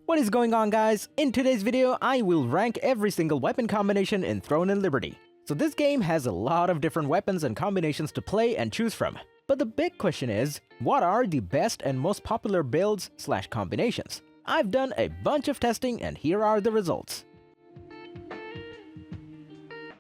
What is going on, guys? In today's video, I will rank every single weapon combination in Throne and Liberty. So this game has a lot of different weapons and combinations to play and choose from. But the big question is, what are the best and most popular builds / combinations? I've done a bunch of testing and here are the results.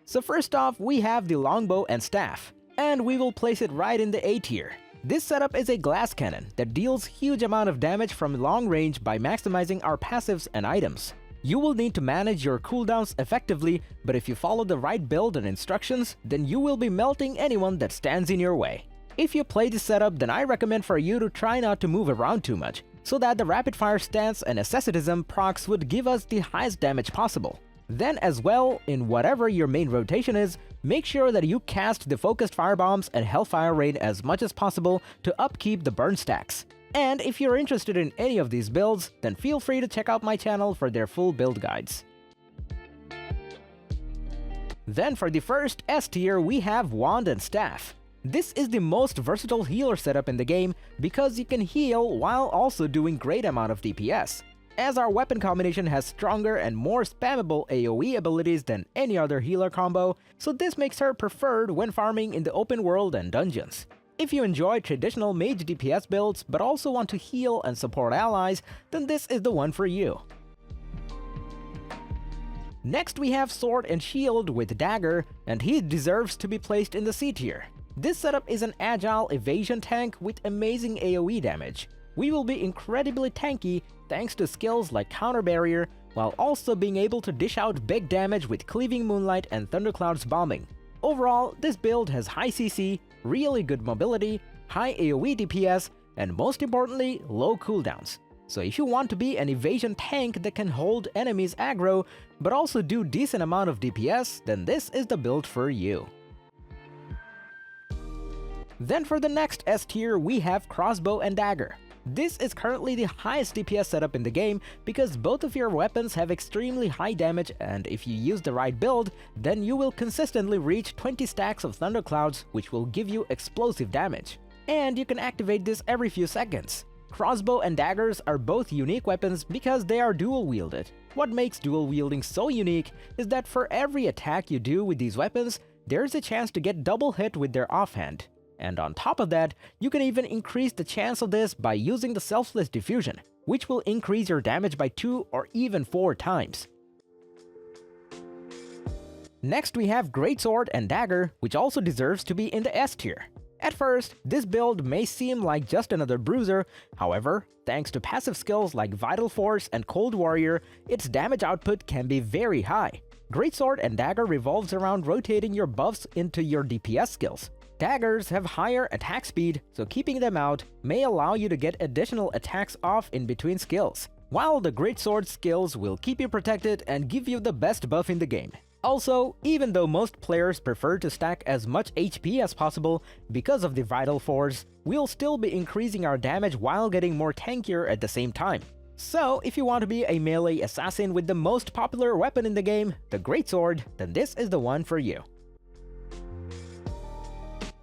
So first off, we have the longbow and staff, and we will place it right in the A tier. This setup is a glass cannon that deals huge amount of damage from long range by maximizing our passives and items. You will need to manage your cooldowns effectively, but if you follow the right build and instructions, then you will be melting anyone that stands in your way. If you play this setup, then I recommend for you to try not to move around too much, so that the rapid fire stance and asceticism procs would give us the highest damage possible. Then as well, in whatever your main rotation is, make sure that you cast the focused firebombs and hellfire rain as much as possible to upkeep the burn stacks. And if you're interested in any of these builds, then feel free to check out my channel for their full build guides. Then for the first S tier, we have Wand and Staff. This is the most versatile healer setup in the game because you can heal while also doing great amount of DPS. As our weapon combination has stronger and more spammable AoE abilities than any other healer combo, so this makes her preferred when farming in the open world and dungeons. If you enjoy traditional mage DPS builds but also want to heal and support allies, then this is the one for you. Next we have Sword and Shield with Dagger, and he deserves to be placed in the C tier. This setup is an agile evasion tank with amazing AoE damage. We will be incredibly tanky thanks to skills like Counter Barrier, while also being able to dish out big damage with Cleaving Moonlight and Thundercloud's bombing. Overall, this build has high CC, really good mobility, high AoE DPS, and most importantly, low cooldowns. So if you want to be an evasion tank that can hold enemies aggro, but also do decent amount of DPS, then this is the build for you. Then for the next S tier, we have Crossbow and Dagger. This is currently the highest DPS setup in the game because both of your weapons have extremely high damage, and if you use the right build, then you will consistently reach 20 stacks of Thunderclouds, which will give you explosive damage. And you can activate this every few seconds. Crossbow and daggers are both unique weapons because they are dual-wielded. What makes dual wielding so unique is that for every attack you do with these weapons, there's a chance to get double hit with their offhand. And on top of that, you can even increase the chance of this by using the Selfless Diffusion, which will increase your damage by 2 or even 4 times. Next we have Greatsword and Dagger, which also deserves to be in the S tier. At first, this build may seem like just another bruiser, however, thanks to passive skills like Vital Force and Cold Warrior, its damage output can be very high. Greatsword and Dagger revolves around rotating your buffs into your DPS skills. Daggers have higher attack speed, so keeping them out may allow you to get additional attacks off in between skills, while the Greatsword skills will keep you protected and give you the best buff in the game. Also, even though most players prefer to stack as much HP as possible because of the Vital Force, we'll still be increasing our damage while getting more tankier at the same time. So, if you want to be a melee assassin with the most popular weapon in the game, the Greatsword, then this is the one for you.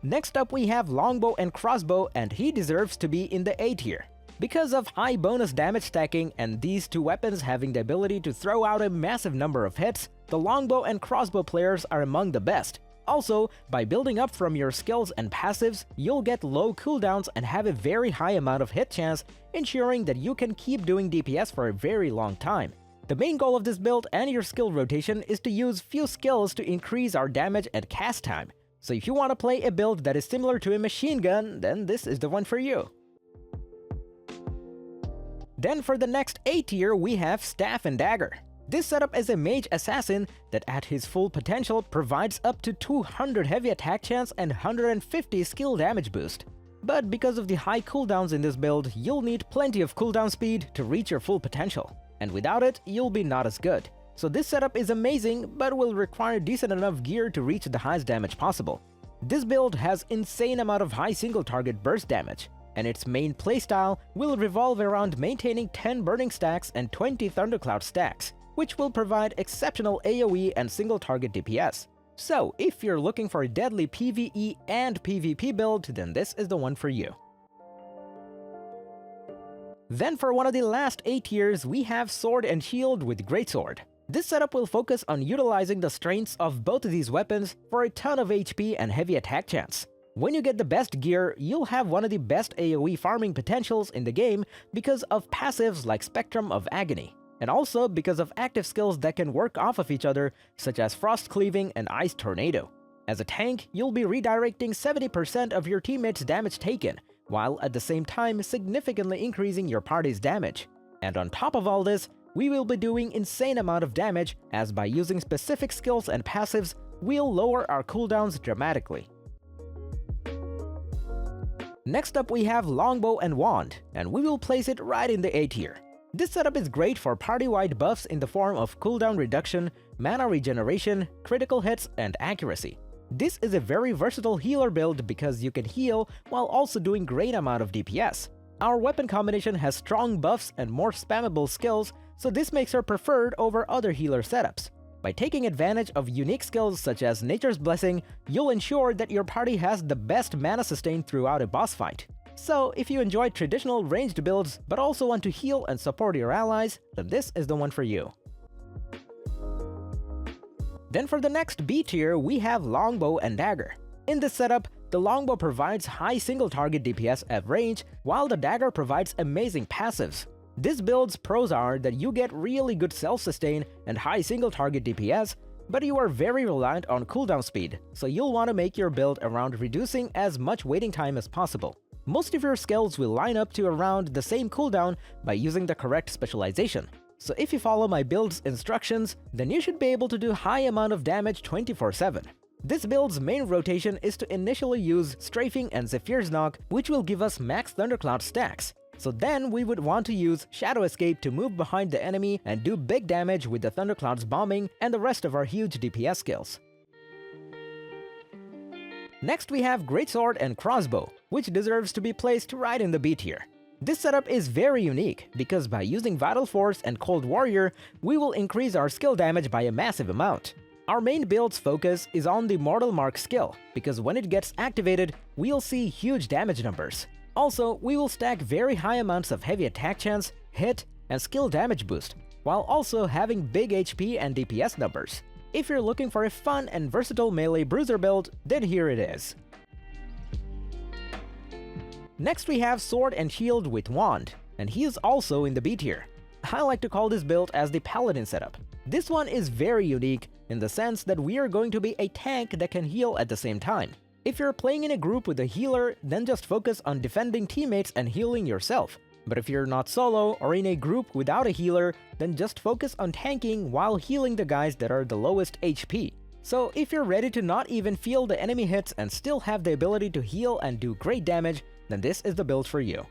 Next up we have Longbow and Crossbow, and he deserves to be in the A tier. Because of high bonus damage stacking and these two weapons having the ability to throw out a massive number of hits, the Longbow and Crossbow players are among the best. Also, by building up from your skills and passives, you'll get low cooldowns and have a very high amount of hit chance, ensuring that you can keep doing DPS for a very long time. The main goal of this build and your skill rotation is to use few skills to increase our damage and cast time. So if you want to play a build that is similar to a machine gun, then this is the one for you. Then for the next A tier, we have Staff and Dagger. This setup is a mage assassin that at his full potential provides up to 200 heavy attack chance and 150 skill damage boost. But because of the high cooldowns in this build, you'll need plenty of cooldown speed to reach your full potential. And without it, you'll be not as good. So this setup is amazing, but will require decent enough gear to reach the highest damage possible. This build has insane amount of high single target burst damage, and its main playstyle will revolve around maintaining 10 burning stacks and 20 Thundercloud stacks, which will provide exceptional AoE and single target DPS. So if you're looking for a deadly PvE and PvP build, then this is the one for you. Then for one of the last A tiers, we have Sword and Shield with Greatsword. This setup will focus on utilizing the strengths of both of these weapons for a ton of HP and heavy attack chance. When you get the best gear, you'll have one of the best AoE farming potentials in the game because of passives like Spectrum of Agony, and also because of active skills that can work off of each other, such as Frost Cleaving and Ice Tornado. As a tank, you'll be redirecting 70% of your teammates' damage taken, while at the same time significantly increasing your party's damage. And on top of all this, we will be doing insane amount of damage, as by using specific skills and passives, we'll lower our cooldowns dramatically. Next up we have Longbow and Wand, and we will place it right in the A tier. This setup is great for party-wide buffs in the form of cooldown reduction, mana regeneration, critical hits, and accuracy. This is a very versatile healer build because you can heal while also doing great amount of DPS. Our weapon combination has strong buffs and more spammable skills, so this makes her preferred over other healer setups. By taking advantage of unique skills such as Nature's Blessing, you'll ensure that your party has the best mana sustain throughout a boss fight. So if you enjoy traditional ranged builds but also want to heal and support your allies, then this is the one for you. Then for the next B tier, we have Longbow and Dagger. In this setup, the Longbow provides high single target DPS at range, while the Dagger provides amazing passives. This build's pros are that you get really good self-sustain and high single target DPS, but you are very reliant on cooldown speed, so you'll want to make your build around reducing as much waiting time as possible. Most of your skills will line up to around the same cooldown by using the correct specialization. So if you follow my build's instructions, then you should be able to do high amount of damage 24/7. This build's main rotation is to initially use Strafing and Zephyr's Knock, which will give us max Thundercloud stacks. So then we would want to use Shadow Escape to move behind the enemy and do big damage with the Thundercloud's bombing and the rest of our huge DPS skills. Next we have Greatsword and Crossbow, which deserves to be placed right in the B tier. This setup is very unique because by using Vital Force and Cold Warrior, we will increase our skill damage by a massive amount. Our main build's focus is on the Mortal Mark skill, because when it gets activated, we'll see huge damage numbers. Also, we will stack very high amounts of heavy attack chance, hit, and skill damage boost, while also having big HP and DPS numbers. If you're looking for a fun and versatile melee bruiser build, then here it is. Next we have Sword and Shield with Wand, and he is also in the B tier. I like to call this build as the Paladin setup. This one is very unique in the sense that we are going to be a tank that can heal at the same time. If you're playing in a group with a healer, then just focus on defending teammates and healing yourself. But if you're not solo or in a group without a healer, then just focus on tanking while healing the guys that are the lowest HP. So if you're ready to not even feel the enemy hits and still have the ability to heal and do great damage, then this is the build for you.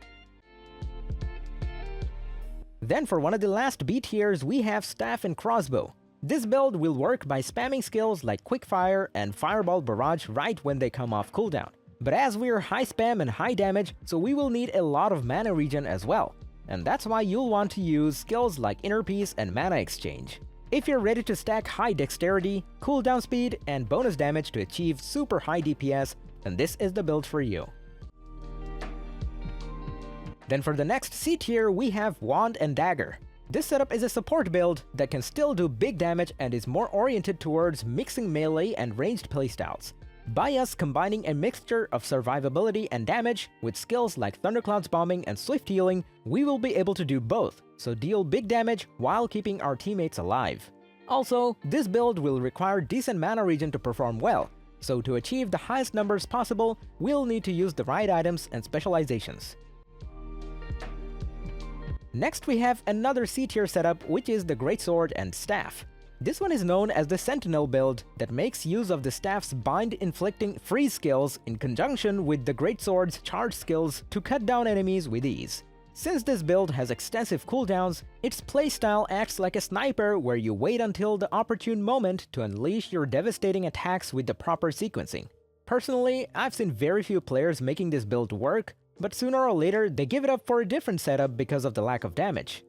Then for one of the last B tiers, we have Staff and Crossbow. This build will work by spamming skills like Quickfire and Fireball Barrage right when they come off cooldown. But as we're high spam and high damage, so we will need a lot of mana regen as well. And that's why you'll want to use skills like Inner Peace and Mana Exchange. If you're ready to stack high dexterity, cooldown speed, and bonus damage to achieve super high DPS, then this is the build for you. Then for the next C tier, we have Wand and Dagger. This setup is a support build that can still do big damage and is more oriented towards mixing melee and ranged playstyles. By us combining a mixture of survivability and damage with skills like Thundercloud's bombing and swift healing, we will be able to do both, so deal big damage while keeping our teammates alive. Also, this build will require decent mana regen to perform well, so to achieve the highest numbers possible, we'll need to use the right items and specializations. Next we have another C tier setup, which is the Greatsword and Staff. This one is known as the Sentinel build that makes use of the Staff's bind-inflicting freeze skills in conjunction with the Greatsword's charge skills to cut down enemies with ease. Since this build has extensive cooldowns, its playstyle acts like a sniper where you wait until the opportune moment to unleash your devastating attacks with the proper sequencing. Personally, I've seen very few players making this build work, but sooner or later they give it up for a different setup because of the lack of damage.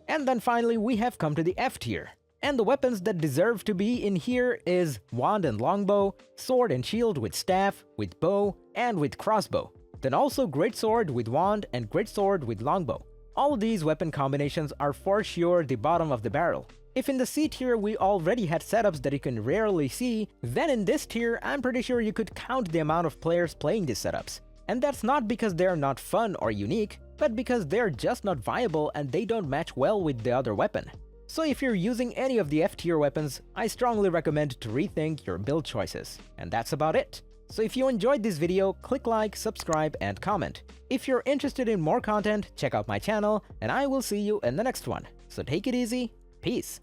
And then finally we have come to the F tier. And the weapons that deserve to be in here is Wand and Longbow, Sword and Shield with Staff, with Bow, and with Crossbow. Then also greatsword with wand and greatsword with longbow. All these weapon combinations are for sure the bottom of the barrel. If in the C tier we already had setups that you can rarely see, then in this tier I'm pretty sure you could count the amount of players playing these setups. And that's not because they're not fun or unique, but because they're just not viable and they don't match well with the other weapon. So if you're using any of the F tier weapons, I strongly recommend to rethink your build choices. And that's about it. So if you enjoyed this video, click like, subscribe, and comment. If you're interested in more content, check out my channel, and I will see you in the next one. So take it easy, peace.